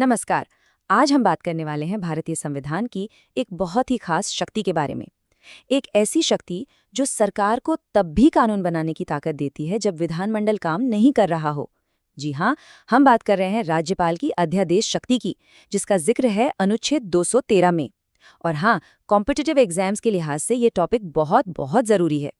नमस्कार। आज हम बात करने वाले हैं भारतीय संविधान की एक बहुत ही खास शक्ति के बारे में। एक ऐसी शक्ति जो सरकार को तब भी कानून बनाने की ताकत देती है जब विधानमंडल काम नहीं कर रहा हो। जी हाँ, हम बात कर रहे हैं राज्यपाल की अध्यादेश शक्ति की, जिसका जिक्र है अनुच्छेद 213 में। और हाँ, कॉम्पिटिटिव एग्जाम्स के लिहाज से ये टॉपिक बहुत बहुत जरूरी है।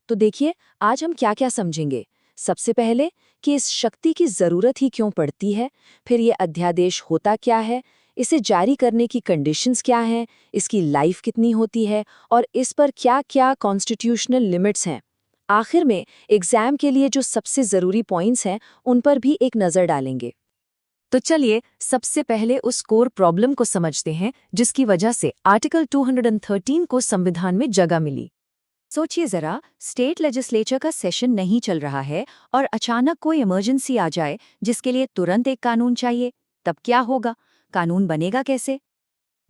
तो देखिए, आज हम क्या क्या समझेंगे। सबसे पहले कि इस शक्ति की जरूरत ही क्यों पड़ती है, फिर ये अध्यादेश होता क्या है, इसे जारी करने की कंडीशंस क्या हैं, इसकी लाइफ कितनी होती है और इस पर क्या क्या कॉन्स्टिट्यूशनल लिमिट्स हैं। आखिर में एग्जाम के लिए जो सबसे जरूरी पॉइंट्स हैं उन पर भी एक नजर डालेंगे। तो चलिए सबसे पहले उस कोर प्रॉब्लम को समझते हैं जिसकी वजह से आर्टिकल 213 को संविधान में जगह मिली। सोचिए जरा, स्टेट लेजिस्लेचर का सेशन नहीं चल रहा है और अचानक कोई इमरजेंसी आ जाए जिसके लिए तुरंत एक कानून चाहिए, तब क्या होगा? कानून बनेगा कैसे?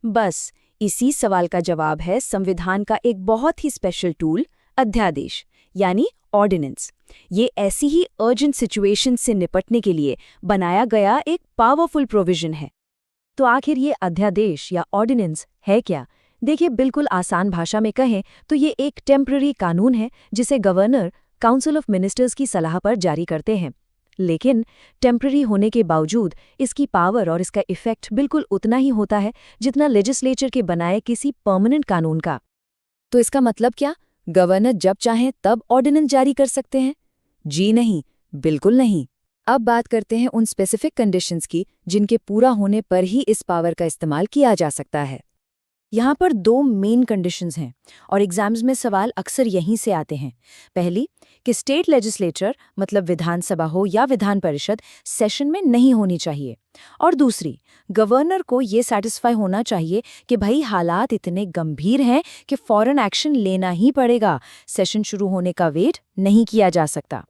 बस इसी सवाल का जवाब है संविधान का एक बहुत ही स्पेशल टूल, अध्यादेश यानी ऑर्डिनेंस। ये ऐसी ही अर्जेंट सिचुएशन से निपटने के लिए बनाया गया एक पावरफुल प्रोविजन है। तो आखिर ये अध्यादेश या ऑर्डिनेंस है क्या? देखिए, बिल्कुल आसान भाषा में कहें तो ये एक टेम्पररी कानून है जिसे गवर्नर काउंसिल ऑफ मिनिस्टर्स की सलाह पर जारी करते हैं। लेकिन टेम्पररी होने के बावजूद इसकी पावर और इसका इफेक्ट बिल्कुल उतना ही होता है जितना लेजिस्लेचर के बनाए किसी परमानेंट कानून का। तो इसका मतलब क्या? गवर्नर जब चाहें तब ऑर्डिनेंस जारी कर सकते हैं? जी नहीं, बिल्कुल नहीं। अब बात करते हैं उन स्पेसिफिक कंडीशंस की जिनके पूरा होने पर ही इस पावर का इस्तेमाल किया जा सकता है। यहाँ पर दो मेन कंडीशंस हैं और एग्जाम्स में सवाल अक्सर यहीं से आते हैं। पहली कि स्टेट लेजिस्लेचर मतलब विधानसभा हो या विधान परिषद सेशन में नहीं होनी चाहिए, और दूसरी गवर्नर को ये सेटिस्फाई होना चाहिए कि भाई हालात इतने गंभीर हैं कि फौरन एक्शन लेना ही पड़ेगा, सेशन शुरू होने का वेट नहीं किया जा सकता।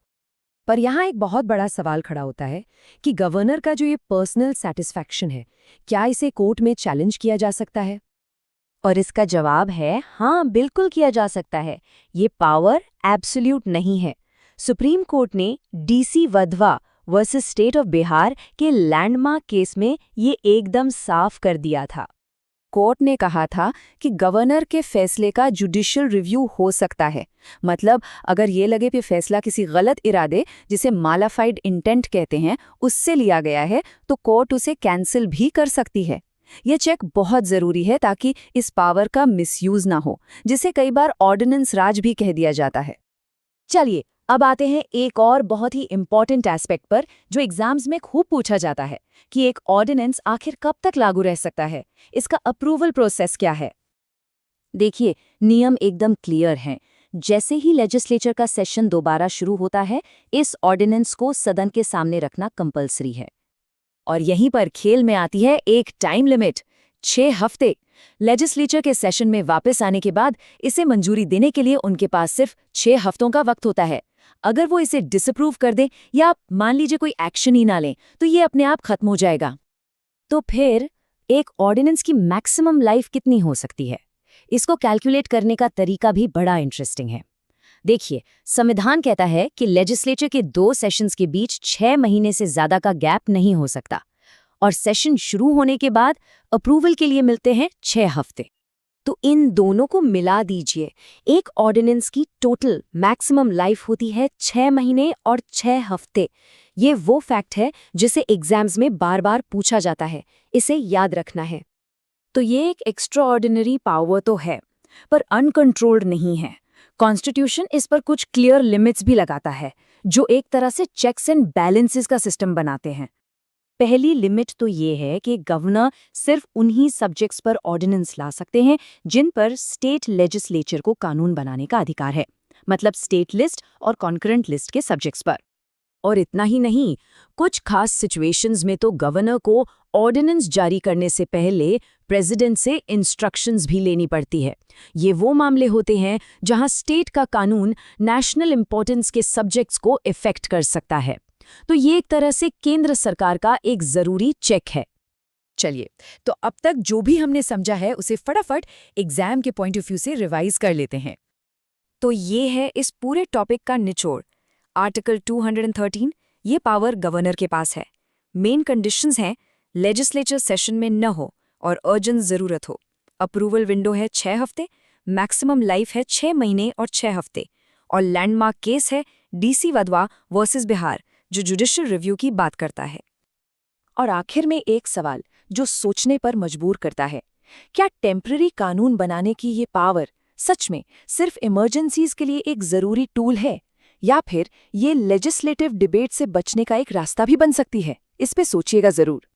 पर यहाँ एक बहुत बड़ा सवाल खड़ा होता है कि गवर्नर का जो ये पर्सनल सेटिस्फैक्शन है, क्या इसे कोर्ट में चैलेंज किया जा सकता है? और इसका जवाब है हाँ, बिल्कुल किया जा सकता है। ये पावर एब्सोल्यूट नहीं है। सुप्रीम कोर्ट ने DC Wadhwa versus state of Bihar के लैंडमार्क केस में ये एकदम साफ कर दिया था। कोर्ट ने कहा था कि गवर्नर के फैसले का जुडिशियल रिव्यू हो सकता है। मतलब अगर ये लगे कि फैसला किसी गलत इरादे, जिसे मालाफाइड इंटेंट कहते हैं, उससे लिया गया है, तो कोर्ट उसे कैंसिल भी कर सकती है। यह चेक बहुत जरूरी है ताकि इस पावर का मिसयूज ना हो, जिसे कई बार ऑर्डिनेंस राज भी कह दिया जाता है। चलिए अब आते हैं एक और बहुत ही इंपॉर्टेंट एस्पेक्ट पर जो एग्जाम्स में खूब पूछा जाता है कि एक ऑर्डिनेंस आखिर कब तक लागू रह सकता है, इसका अप्रूवल प्रोसेस क्या है। देखिए, नियम एकदम क्लियर हैं। जैसे ही लेजिस्लेचर का सेशन दोबारा शुरू होता है, इस ऑर्डिनेंस को सदन के सामने रखना कंपलसरी है। और यहीं पर खेल में आती है एक टाइम लिमिट, 6 हफ्ते। लेजिस्लेचर के सेशन में वापस आने के बाद इसे मंजूरी देने के लिए उनके पास सिर्फ 6 हफ्तों का वक्त होता है। अगर वो इसे डिसअप्रूव कर दें या मान लीजिए कोई एक्शन ही ना लें, तो ये अपने आप खत्म हो जाएगा। तो फिर एक ऑर्डिनेंस की मैक्सिमम लाइफ कितनी हो सकती है? इसको कैलकुलेट करने का तरीका भी बड़ा इंटरेस्टिंग है। देखिए, संविधान कहता है कि लेजिस्लेचर के 2 सेशंस के बीच 6 महीने से ज्यादा का गैप नहीं हो सकता, और सेशन शुरू होने के बाद अप्रूवल के लिए मिलते हैं 6 हफ्ते। तो इन दोनों को मिला दीजिए, एक ऑर्डिनेंस की टोटल मैक्सिमम लाइफ होती है 6 महीने और 6 हफ्ते। ये वो फैक्ट है जिसे एग्जाम्स में बार बार पूछा जाता है, इसे याद रखना है। तो ये एक एक्स्ट्राऑर्डिनरी पावर तो है, पर अनकंट्रोल्ड नहीं है। कॉन्स्टिट्यूशन इस पर कुछ क्लियर लिमिट्स भी लगाता है, जो एक तरह से चेक्स एंड बैलेंसेस का सिस्टम बनाते हैं। पहली लिमिट तो ये है कि गवर्नर सिर्फ उन्हीं सब्जेक्ट्स पर ऑर्डिनेंस ला सकते हैं जिन पर स्टेट लेजिस्लेचर को कानून बनाने का अधिकार है, मतलब स्टेट लिस्ट और कॉन्करेंट लिस्ट के सब्जेक्ट्स पर। और इतना ही नहीं, कुछ खास सिचुएशंस में तो गवर्नर को ऑर्डिनेंस जारी करने से पहले प्रेसिडेंट से इंस्ट्रक्शंस भी लेनी पड़ती है। ये वो मामले होते हैं जहां स्टेट का कानून नेशनल इंपॉर्टेंस के सब्जेक्ट्स को इफेक्ट कर सकता है। तो ये एक तरह से केंद्र सरकार का एक जरूरी चेक है। चलिए, तो अब तक जो भी हमने समझा है उसे फटाफट एग्जाम के पॉइंट ऑफ व्यू से रिवाइज कर लेते हैं। तो ये है इस पूरे टॉपिक का निचोड़। आर्टिकल 213, ये पावर गवर्नर के पास है। मेन कंडीशंस हैं लेजिस्लेचर सेशन में न हो और अर्जेंट ज़रूरत हो। अप्रूवल विंडो है 6 हफ्ते, मैक्सिमम लाइफ है 6 महीने और 6 हफ्ते, और लैंडमार्क केस है डीसी वधवा वर्सेस बिहार, जो जुडिशियल रिव्यू की बात करता है। और आखिर में एक सवाल जो सोचने पर मजबूर करता है, क्या टेम्पररी कानून बनाने की ये पावर सच में सिर्फ इमरजेंसीज के लिए एक ज़रूरी टूल है, या फिर ये लेजिस्लेटिव डिबेट से बचने का एक रास्ता भी बन सकती है? इस पे सोचिएगा ज़रूर।